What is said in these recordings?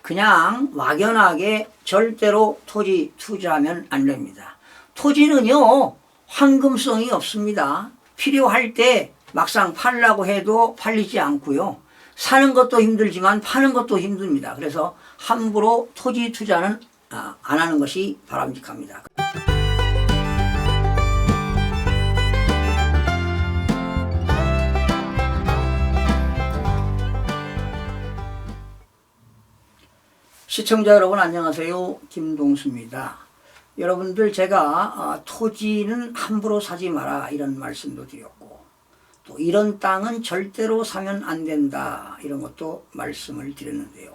그냥 막연하게 절대로 토지 투자하면 안 됩니다. 토지는요, 황금성이 없습니다. 필요할 때 막상 팔려고 해도 팔리지 않고요. 사는 것도 힘들지만 파는 것도 힘듭니다. 그래서 함부로 토지 투자는 안 하는 것이 바람직합니다. 시청자 여러분 안녕하세요. 김동수입니다. 여러분들 제가 토지는 함부로 사지 마라 이런 말씀도 드렸고, 또 이런 땅은 절대로 사면 안 된다 이런 것도 말씀을 드렸는데요.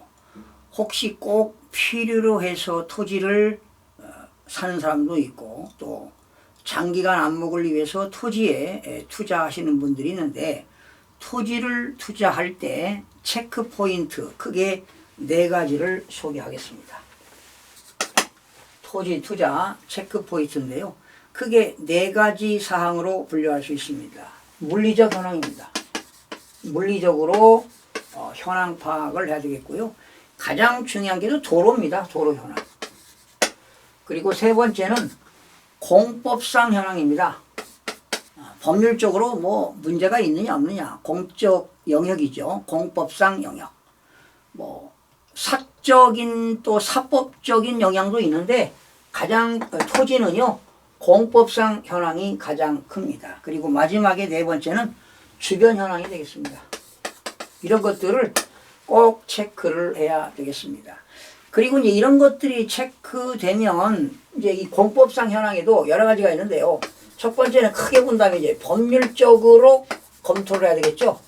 혹시 꼭 필요로 해서 토지를 사는 사람도 있고, 또 장기간 안목을 위해서 토지에 투자하시는 분들이 있는데, 토지를 투자할 때 체크 포인트 크게 4가지를 소개하겠습니다. 토지 투자 체크 포인트인데요. 크게 4가지 사항으로 분류할 수 있습니다. 물리적 현황입니다. 물리적으로 현황 파악을 해야 되겠고요. 가장 중요한 게 도로입니다. 도로 현황. 그리고 3번째는 공법상 현황입니다. 법률적으로 뭐 문제가 있느냐 없느냐, 공적 영역이죠. 공법상 영역. 사적인 또 사법적인 영향도 있는데, 가장 토지는요 공법상 현황이 가장 큽니다. 그리고 마지막에 4번째는 주변 현황이 되겠습니다. 이런 것들을 꼭 체크를 해야 되겠습니다. 그리고 이제 이런 것들이 체크되면 이제 이 공법상 현황에도 여러 가지가 있는데요. 첫 번째는 크게 본다면 이제 법률적으로 검토를 해야 되겠죠.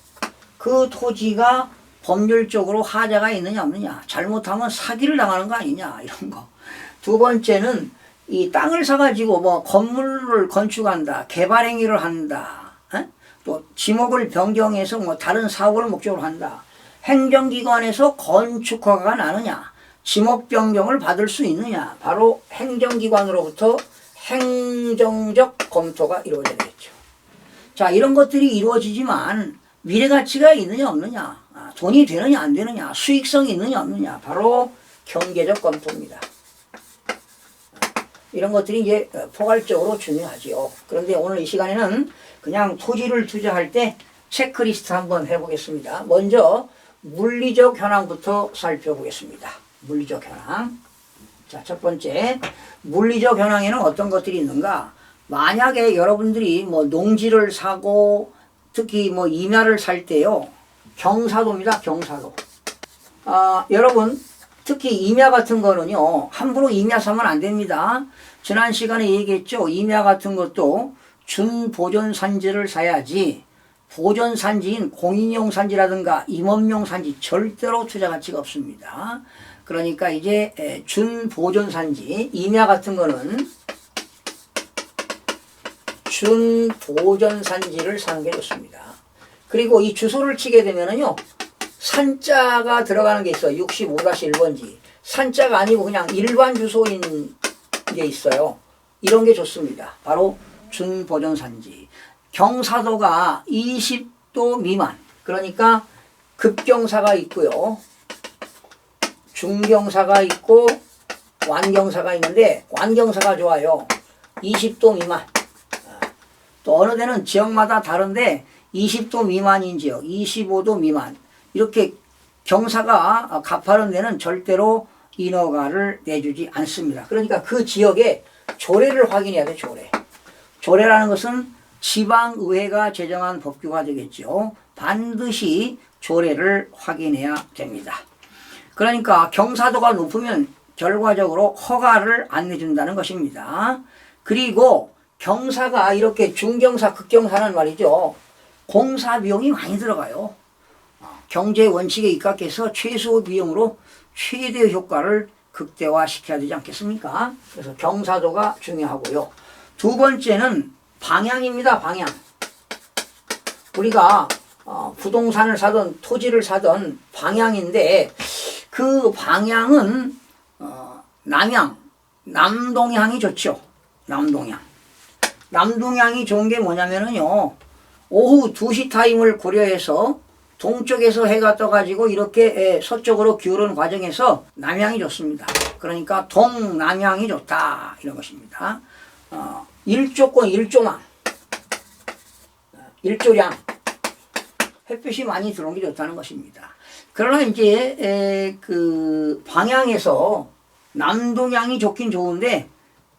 그 토지가 법률적으로 하자가 있느냐 없느냐, 잘못하면 사기를 당하는 거 아니냐 이런 거. 2번째는 이 땅을 사가지고 뭐 건물을 건축한다, 개발 행위를 한다, 또 지목을 변경해서 뭐 다른 사업을 목적으로 한다, 행정기관에서 건축허가가 나느냐, 지목 변경을 받을 수 있느냐, 바로 행정기관으로부터 행정적 검토가 이루어져야 되겠죠. 자, 이런 것들이 이루어지지만 미래가치가 있느냐 없느냐, 돈이 되느냐 안 되느냐, 수익성이 있느냐 없느냐, 바로 경제적 검토입니다. 이런 것들이 이제 포괄적으로 중요하지요. 그런데 오늘 이 시간에는 그냥 토지를 투자할 때 체크리스트 한번 해보겠습니다. 먼저 물리적 현황부터 살펴보겠습니다. 물리적 현황. 자, 첫 번째, 물리적 현황에는 어떤 것들이 있는가? 만약에 여러분들이 뭐 농지를 사고, 특히 뭐 임야를 살 때요, 경사도입니다. 경사도. 여러분 특히 임야 같은 거는요, 함부로 임야 사면 안 됩니다. 지난 시간에 얘기했죠. 임야 같은 것도 준보존 산지를 사야지, 보존 산지인 공인용 산지라든가 임업용 산지 절대로 투자 가치가 없습니다. 그러니까 이제 준보존 산지, 임야 같은 거는 준보존 산지를 사는 게 좋습니다. 그리고 이 주소를 치게 되면은요, 산자가 들어가는 게 있어요. 65-1번지. 산자가 아니고 그냥 일반 주소인 게 있어요. 이런 게 좋습니다. 바로 준보존산지. 경사도가 20도 미만. 그러니까 급경사가 있고요, 중경사가 있고 완경사가 있는데, 완경사가 좋아요. 20도 미만. 또 어느 데는 지역마다 다른데 20도 미만인 지역, 25도 미만, 이렇게 경사가 가파른 데는 절대로 인허가를 내주지 않습니다. 그러니까 그 지역의 조례를 확인해야 돼. 조례라는 것은 지방의회가 제정한 법규가 되겠죠. 반드시 조례를 확인해야 됩니다. 그러니까 경사도가 높으면 결과적으로 허가를 안 내준다는 것입니다. 그리고 경사가 이렇게 중경사, 극경사는 말이죠, 공사 비용이 많이 들어가요. 경제 원칙에 입각해서 최소 비용으로 최대 효과를 극대화시켜야 되지 않겠습니까? 그래서 경사도가 중요하고요. 2번째는 방향입니다. 방향. 우리가 부동산을 사든 토지를 사든 방향인데, 그 방향은 남향, 남동향이 좋죠. 남동향이 좋은 게 뭐냐면은요, 오후 2시 타임을 고려해서 동쪽에서 해가 떠가지고 이렇게 서쪽으로 기울는 과정에서 남향이 좋습니다. 그러니까 동남향이 좋다 이런 것입니다. 일조권 일조망, 일조량, 햇빛이 많이 들어오는 게 좋다는 것입니다. 그러나 이제 그 방향에서 남동향이 좋긴 좋은데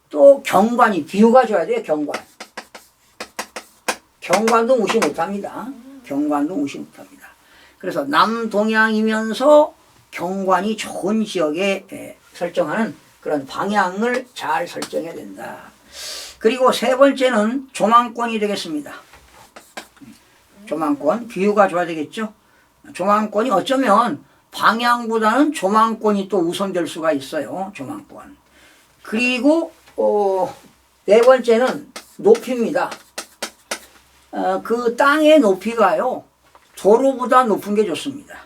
또 경관이 비유가 좋아야 돼요. 경관도 무시 못합니다. 경관도 무시 못합니다. 그래서 남동향이면서 경관이 좋은 지역에 설정하는 그런 방향을 잘 설정해야 된다. 그리고 세 번째는 조망권이 되겠습니다. 조망권, 비유가 좋아야 되겠죠. 조망권이 어쩌면 방향보다는 조망권이 또 우선될 수가 있어요. 조망권. 그리고 네 번째는 높이입니다. 그 땅의 높이가요, 도로보다 높은 게 좋습니다.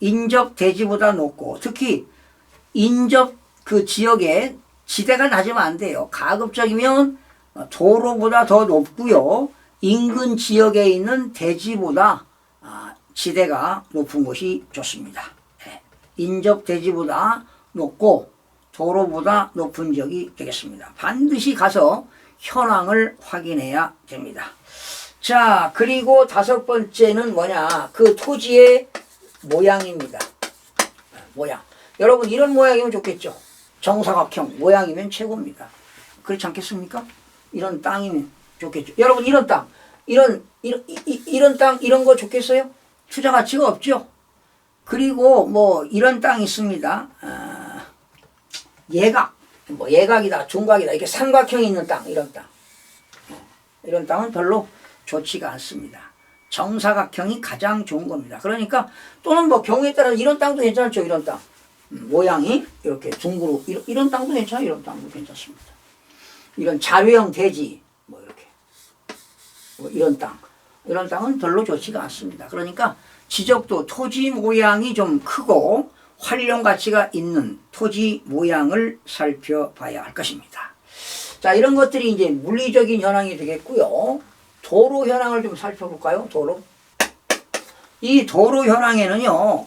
인접 대지보다 높고, 특히 인접 그 지역에 지대가 낮으면 안 돼요. 가급적이면 도로보다 더 높고요, 인근 지역에 있는 대지보다 지대가 높은 곳이 좋습니다. 인접 대지보다 높고 도로보다 높은 지역이 되겠습니다. 반드시 가서 현황을 확인해야 됩니다. 자, 그리고 다섯 번째는 뭐냐? 그 토지의 모양입니다. 모양. 여러분, 이런 모양이면 좋겠죠? 정사각형 모양이면 최고입니다. 그렇지 않겠습니까? 이런 땅이면 좋겠죠. 여러분, 이런 땅, 이런 땅, 이런 거 좋겠어요? 투자 가치가 없죠? 그리고 뭐 이런 땅이 있습니다. 예각, 뭐 예각이다, 중각이다, 이렇게 삼각형이 있는 땅, 이런 땅. 이런 땅은 별로 좋지가 않습니다. 정사각형이 가장 좋은 겁니다. 그러니까 또는 뭐 경우에 따라 이런 땅도 괜찮죠. 이런 땅. 모양이 이렇게 둥그로 이런 땅도 괜찮아요. 이런 땅도 괜찮습니다. 이런 자료형 대지 뭐 이렇게 뭐 이런 땅은 별로 좋지가 않습니다. 그러니까 지적도 토지 모양이 좀 크고 활용 가치가 있는 토지 모양을 살펴봐야 할 것입니다. 자, 이런 것들이 이제 물리적인 현황이 되겠고요. 도로 현황을 좀 살펴볼까요? 도로. 이 도로 현황에는요,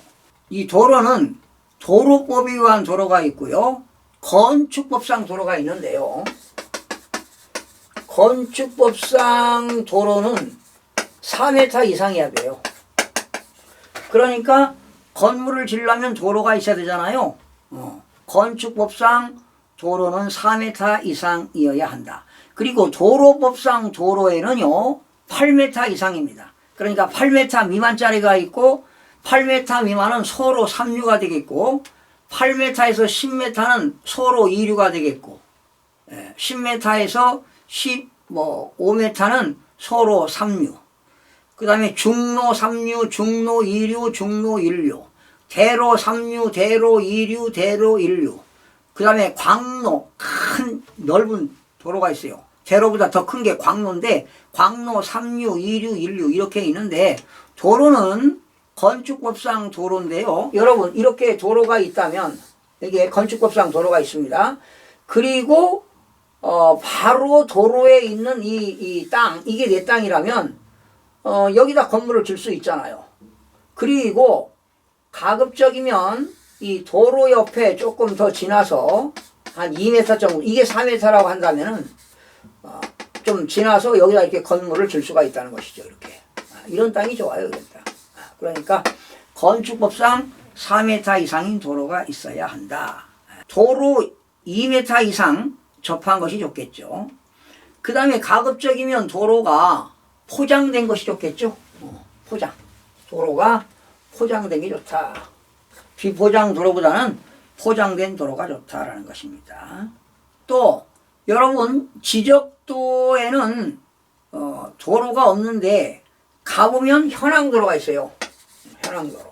이 도로는 도로법에 의한 도로가 있고요, 건축법상 도로가 있는데요. 건축법상 도로는 4m 이상이어야 돼요. 그러니까 건물을 지으려면 도로가 있어야 되잖아요. 건축법상 도로는 4m 이상이어야 한다. 그리고 도로법상 도로에는요, 8m 이상입니다. 그러니까 8m 미만짜리가 있고 8m 미만은 소로 3류가 되겠고 8m에서 10m는 소로 2류가 되겠고 10m에서 5m는 소로 3류, 그 다음에 중로 3류, 중로 2류, 중로 1류, 대로 3류, 대로 2류, 대로 1류, 그 다음에 광로, 큰 넓은 도로가 있어요. 대로보다 더 큰 게 광로인데 광로 3류, 2류, 1류 이렇게 있는데, 도로는 건축법상 도로인데요. 여러분, 이렇게 도로가 있다면, 여기에 건축법상 도로가 있습니다. 그리고 바로 도로에 있는 이 땅, 이게 내 땅이라면 여기다 건물을 질 수 있잖아요. 그리고 가급적이면 이 도로 옆에 조금 더 지나서 한 2m 정도, 이게 4m라고 한다면은 좀 지나서 여기다 이렇게 건물을 질 수가 있다는 것이죠. 이렇게 이런 땅이 좋아요. 이런 땅. 그러니까 건축법상 4m 이상인 도로가 있어야 한다. 도로 2m 이상 접한 것이 좋겠죠. 그 다음에 가급적이면 도로가 포장된 것이 좋겠죠. 포장. 도로가 포장된 게 좋다. 비포장 도로보다는 포장된 도로가 좋다라는 것입니다. 또 여러분, 지적도에는 도로가 없는데 가보면 현황도로가 있어요. 현황도로.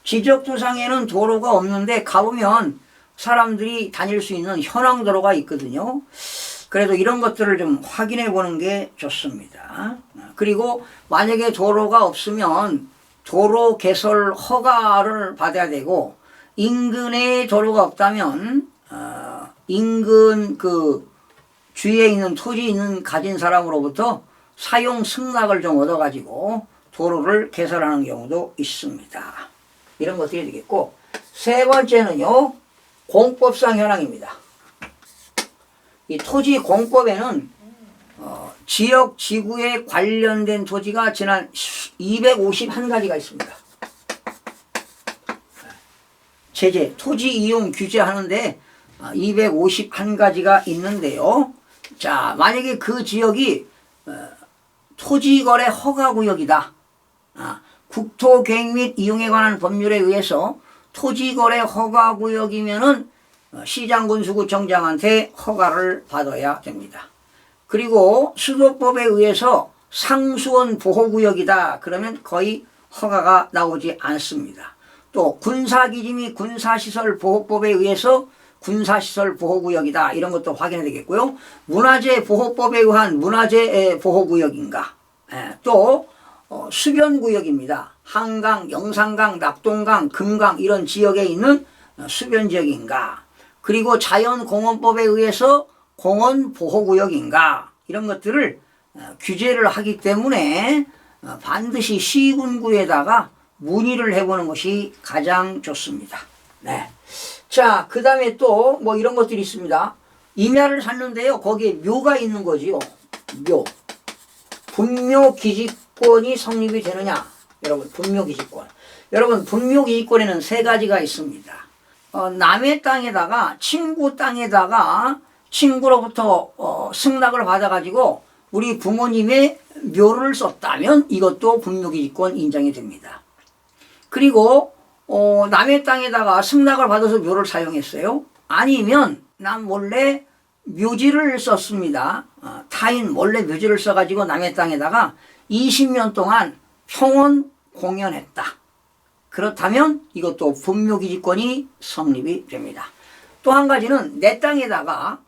지적도상에는 도로가 없는데 가보면 사람들이 다닐 수 있는 현황도로가 있거든요. 그래도 이런 것들을 좀 확인해 보는 게 좋습니다. 그리고 만약에 도로가 없으면 도로 개설 허가를 받아야 되고, 인근에 도로가 없다면 인근 그 주위에 있는 토지 있는 가진 사람으로부터 사용 승낙을 좀 얻어가지고 도로를 개설하는 경우도 있습니다. 이런 것들이 되겠고, 세 번째는요, 공법상 현황입니다. 이 토지 공법에는 지역 지구에 관련된 토지가 지난 251가지가 있습니다. 제재, 토지 이용 규제하는데 251가지가 있는데요. 자, 만약에 그 지역이 토지거래 허가구역이다. 국토계획 및 이용에 관한 법률에 의해서 토지거래 허가구역이면은 시장군수구청장한테 허가를 받아야 됩니다. 그리고 수도법에 의해서 상수원 보호구역이다. 그러면 거의 허가가 나오지 않습니다. 또 군사기지 및 군사시설보호법에 의해서 군사시설 보호구역이다. 이런 것도 확인해야 되겠고요. 문화재 보호법에 의한 문화재 보호구역인가. 또 수변구역입니다. 한강, 영산강, 낙동강, 금강 이런 지역에 있는 수변지역인가. 그리고 자연공원법에 의해서 공원보호구역인가. 이런 것들을 규제를 하기 때문에 반드시 시군구에다가 문의를 해보는 것이 가장 좋습니다. 네. 자, 그 다음에 또 뭐 이런 것들이 있습니다. 임야를 샀는데요. 거기에 묘가 있는 거지요. 묘. 분묘기지권이 성립이 되느냐. 여러분, 분묘기지권. 여러분, 분묘기지권에는 세 가지가 있습니다. 남의 땅에다가, 친구 땅에다가 친구로부터 승낙을 받아가지고 우리 부모님의 묘를 썼다면 이것도 분묘기지권 인정이 됩니다. 그리고 남의 땅에다가 승낙을 받아서 묘를 사용했어요. 아니면 남 몰래 묘지를 썼습니다. 타인 몰래 묘지를 써가지고 남의 땅에다가 20년 동안 평온 공연했다. 그렇다면 이것도 분묘기지권이 성립이 됩니다. 또 한 가지는 내 땅에다가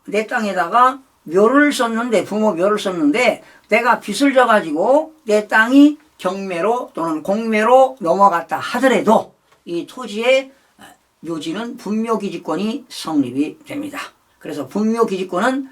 묘를 썼는데, 부모 묘를 썼는데 내가 빚을 져가지고 내 땅이 경매로 또는 공매로 넘어갔다 하더라도 이 토지의 묘지는 분묘기지권이 성립이 됩니다. 그래서 분묘기지권은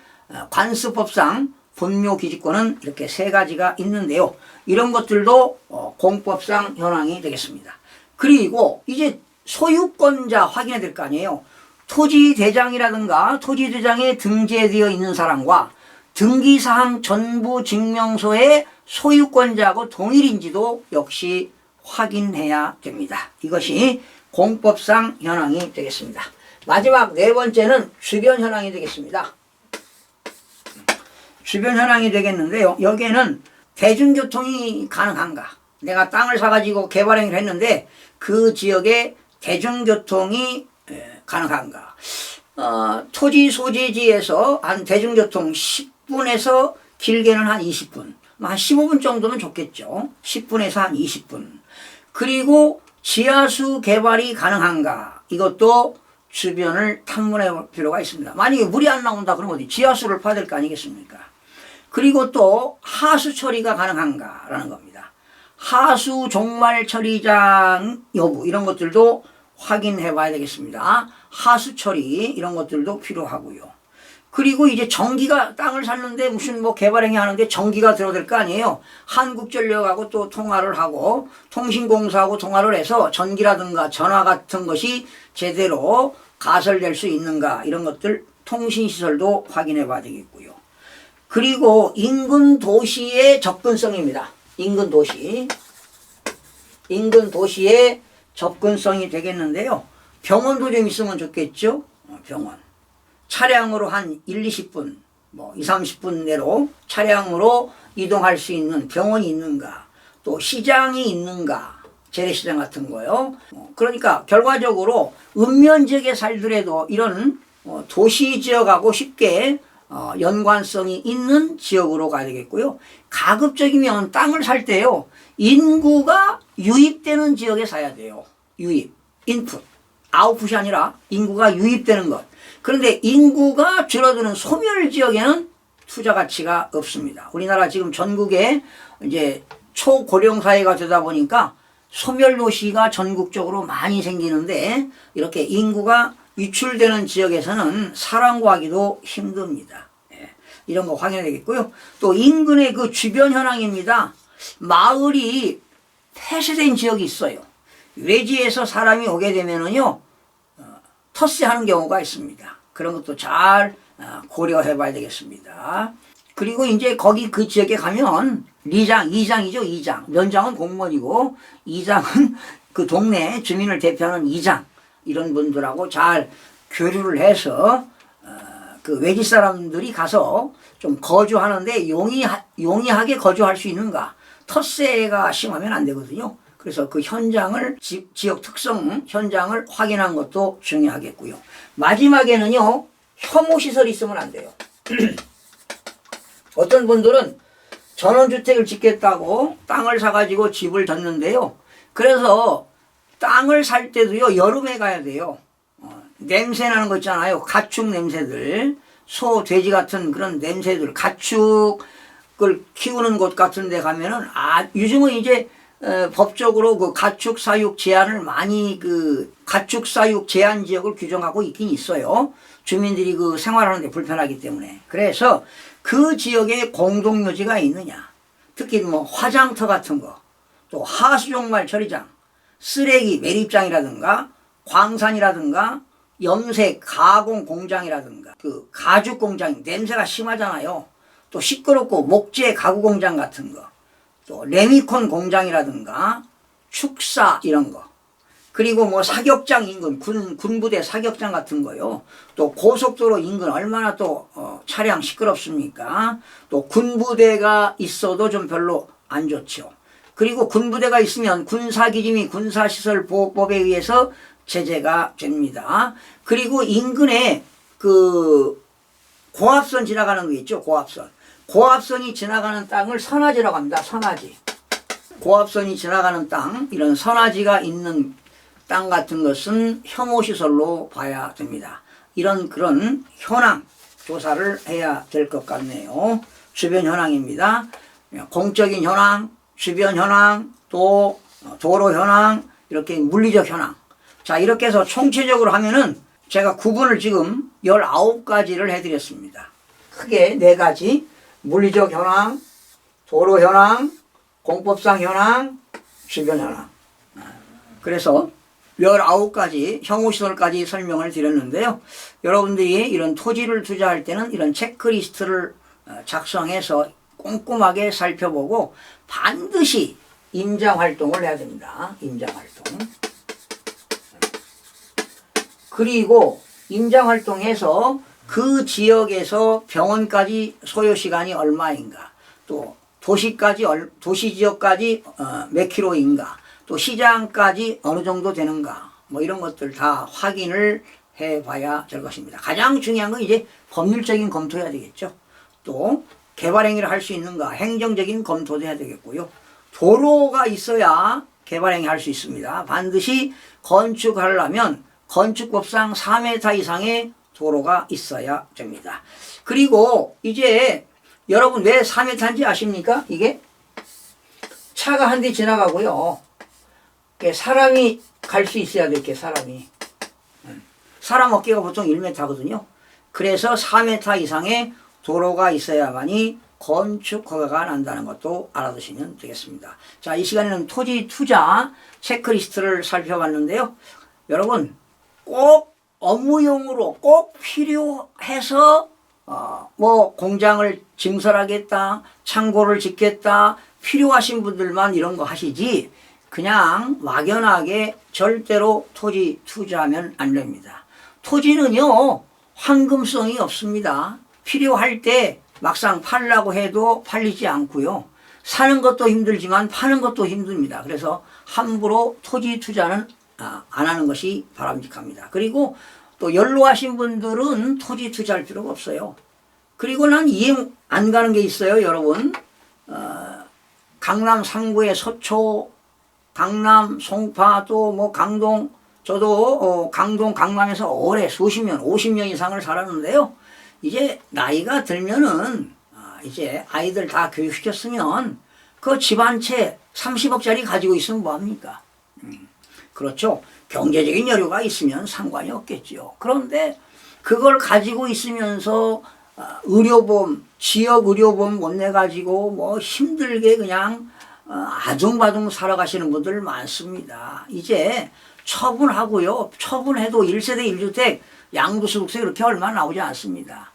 관습법상 분묘기지권은 이렇게 세 가지가 있는데요. 이런 것들도 공법상 현황이 되겠습니다. 그리고 이제 소유권자 확인해야 될 거 아니에요. 토지대장이라든가 토지대장에 등재되어 있는 사람과 등기사항 전부 증명서의 소유권자하고 동일인지도 역시 확인해야 됩니다. 이것이 공법상 현황이 되겠습니다. 마지막 네 번째는 주변 현황이 되겠습니다. 주변 현황이 되겠는데요. 여기에는 대중교통이 가능한가. 내가 땅을 사가지고 개발 행위를 했는데 그 지역에 대중교통이 가능한가. 토지 소재지에서 한 대중교통 10분에서 길게는 한 20분. 한 15분 정도면 좋겠죠. 10분에서 한 20분. 그리고 지하수 개발이 가능한가. 이것도 주변을 탐문해 볼 필요가 있습니다. 만약에 물이 안 나온다 그러면 어디 지하수를 파야 될 거 아니겠습니까? 그리고 또 하수 처리가 가능한가라는 겁니다. 하수 종말 처리장 여부 이런 것들도 확인해 봐야 되겠습니다. 하수 처리 이런 것들도 필요하고요. 그리고 이제 전기가 땅을 샀는데 무슨 뭐 개발행위 하는데 전기가 들어갈 거 아니에요. 한국전력하고 또 통화를 하고 통신공사하고 통화를 해서 전기라든가 전화 같은 것이 제대로 가설될 수 있는가 이런 것들 통신시설도 확인해 봐야 되겠고요. 그리고 인근 도시의 접근성입니다. 인근 도시의 접근성이 되겠는데요. 병원도 좀 있으면 좋겠죠. 병원. 차량으로 한 1, 20분, 뭐 2, 30분 내로 차량으로 이동할 수 있는 병원이 있는가, 또 시장이 있는가, 재래시장 같은 거요. 그러니까 결과적으로 읍면 지역에 살더라도 이런 도시 지역하고 쉽게 연관성이 있는 지역으로 가야 되겠고요. 가급적이면 땅을 살 때요. 인구가 유입되는 지역에 사야 돼요. 유입, 인풋, 아웃풋이 아니라 인구가 유입되는 것. 그런데 인구가 줄어드는 소멸 지역에는 투자 가치가 없습니다. 우리나라 지금 전국에 이제 초고령 사회가 되다 보니까 소멸 도시가 전국적으로 많이 생기는데 이렇게 인구가 유출되는 지역에서는 사람 구하기도 힘듭니다. 이런 거 확인해야 되겠고요. 또 인근의 그 주변 현황입니다. 마을이 폐쇄된 지역이 있어요. 외지에서 사람이 오게 되면은요, 터세하는 경우가 있습니다. 그런 것도 잘 고려해 봐야 되겠습니다. 그리고 이제 거기 그 지역에 가면 리장, 이장이죠, 이장. 면장은 공무원이고, 이장은 그 동네 주민을 대표하는 이장. 이런 분들하고 잘 교류를 해서, 그 외지 사람들이 가서 좀 거주하는데 용이하게 거주할 수 있는가. 텃세가 심하면 안 되거든요. 그래서 그 현장을, 지역 특성 현장을 확인한 것도 중요하겠고요. 마지막에는요, 혐오시설이 있으면 안 돼요. 어떤 분들은 전원주택을 짓겠다고 땅을 사가지고 집을 졌는데요. 그래서 땅을 살 때도요, 여름에 가야 돼요. 냄새 나는 거 있잖아요. 가축 냄새들. 소, 돼지 같은 그런 냄새들. 가축을 키우는 곳 같은 데 가면은, 요즘은 이제, 법적으로 그 가축 사육 제한을 많이 가축 사육 제한 지역을 규정하고 있긴 있어요. 주민들이 그 생활하는데 불편하기 때문에. 그래서 그 지역에 공동묘지가 있느냐. 특히 뭐 화장터 같은 거, 또 하수종말 처리장, 쓰레기 매립장이라든가, 광산이라든가, 염색 가공 공장이라든가, 그 가죽 공장, 냄새가 심하잖아요. 또 시끄럽고 목재 가구 공장 같은 거, 또 레미콘 공장이라든가, 축사 이런 거, 그리고 뭐 사격장 인근, 군부대 사격장 같은 거요. 또 고속도로 인근 얼마나 또 차량 시끄럽습니까? 또 군부대가 있어도 좀 별로 안 좋죠. 그리고 군부대가 있으면 군사기지 및 군사시설보호법에 의해서 제재가 됩니다. 그리고 인근에 그 고압선 지나가는 거 있죠. 고압선. 고압선이 지나가는 땅을 선화지라고 합니다. 선화지. 고압선이 지나가는 땅, 이런 선화지가 있는 땅 같은 것은 혐오시설로 봐야 됩니다. 그런 현황 조사를 해야 될 것 같네요. 주변 현황입니다. 공적인 현황, 주변 현황, 또 도로 현황, 이렇게 물리적 현황. 자, 이렇게 해서 총체적으로 하면은 제가 구분을 지금 19가지를 해드렸습니다. 크게 4가지. 물리적 현황, 도로 현황, 공법상 현황, 주변 현황. 그래서 19가지 혐오시설까지 설명을 드렸는데요. 여러분들이 이런 토지를 투자할 때는 이런 체크리스트를 작성해서 꼼꼼하게 살펴보고 반드시 임장활동을 해야 됩니다. 임장활동. 그리고 임장활동에서 그 지역에서 병원까지 소요시간이 얼마인가, 또 도시지역까지 몇 킬로인가, 또 시장까지 어느 정도 되는가, 뭐 이런 것들 다 확인을 해봐야 될 것입니다. 가장 중요한 건 이제 법률적인 검토해야 되겠죠. 또 개발행위를 할 수 있는가, 행정적인 검토도 해야 되겠고요. 도로가 있어야 개발행위 할 수 있습니다. 반드시 건축하려면 건축법상 4m 이상의 도로가 있어야 됩니다. 그리고 이제 여러분 왜 4m인지 아십니까? 이게 차가 한 대 지나가고요. 사람이 갈 수 있어야 돼. 이렇게 사람 어깨가 보통 1m거든요. 그래서 4m 이상의 도로가 있어야만이 건축 허가가 난다는 것도 알아두시면 되겠습니다. 자, 이 시간에는 토지 투자 체크리스트를 살펴봤는데요. 여러분 꼭 업무용으로 꼭 필요해서 뭐 공장을 증설하겠다, 창고를 짓겠다, 필요하신 분들만 이런 거 하시지 그냥 막연하게 절대로 토지 투자하면 안 됩니다. 토지는요 황금성이 없습니다. 필요할 때 막상 팔려고 해도 팔리지 않고요. 사는 것도 힘들지만 파는 것도 힘듭니다. 그래서 함부로 토지 투자는 안 하는 것이 바람직합니다. 그리고 또 연로하신 분들은 토지 투자할 필요가 없어요. 그리고 난 이해 안 가는 게 있어요, 여러분. 강남 상구의 서초, 강남, 송파, 또 뭐 강동, 저도 강동, 강남에서 오래 수십 년, 50년 이상을 살았는데요. 이제 나이가 들면은 이제 아이들 다 교육시켰으면 그 집 한 채 30억짜리 가지고 있으면 뭐합니까? 그렇죠. 경제적인 여유가 있으면 상관이 없겠죠. 그런데 그걸 가지고 있으면서 의료보험, 지역 의료보험 못 내가지고 뭐 힘들게 그냥 아둥바둥 살아가시는 분들 많습니다. 이제 처분하고요. 처분해도 1세대 1주택 양도소득세 그렇게 얼마 나오지 않습니다.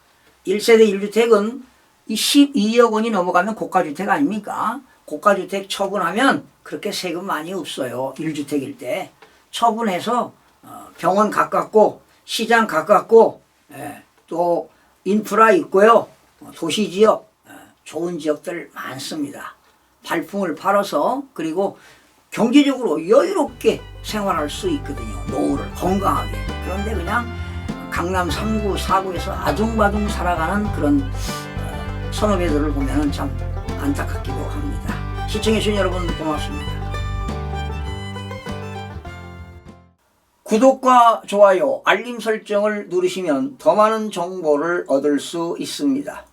1세대 1주택은 이 12억 원이 넘어가면 고가주택 아닙니까? 고가주택 처분하면 그렇게 세금 많이 없어요. 1주택일 때. 처분해서 병원 가깝고 시장 가깝고 또 인프라 있고요. 도시지역 좋은 지역들 많습니다. 발품을 팔아서 그리고 경제적으로 여유롭게 생활할 수 있거든요. 노후를 건강하게. 그런데 그냥 강남 3구, 4구에서 아둥바둥 살아가는 그런 선후배들을 보면 참 안타깝기도 합니다. 시청해주신 여러분 고맙습니다. 구독과 좋아요, 알림 설정을 누르시면 더 많은 정보를 얻을 수 있습니다.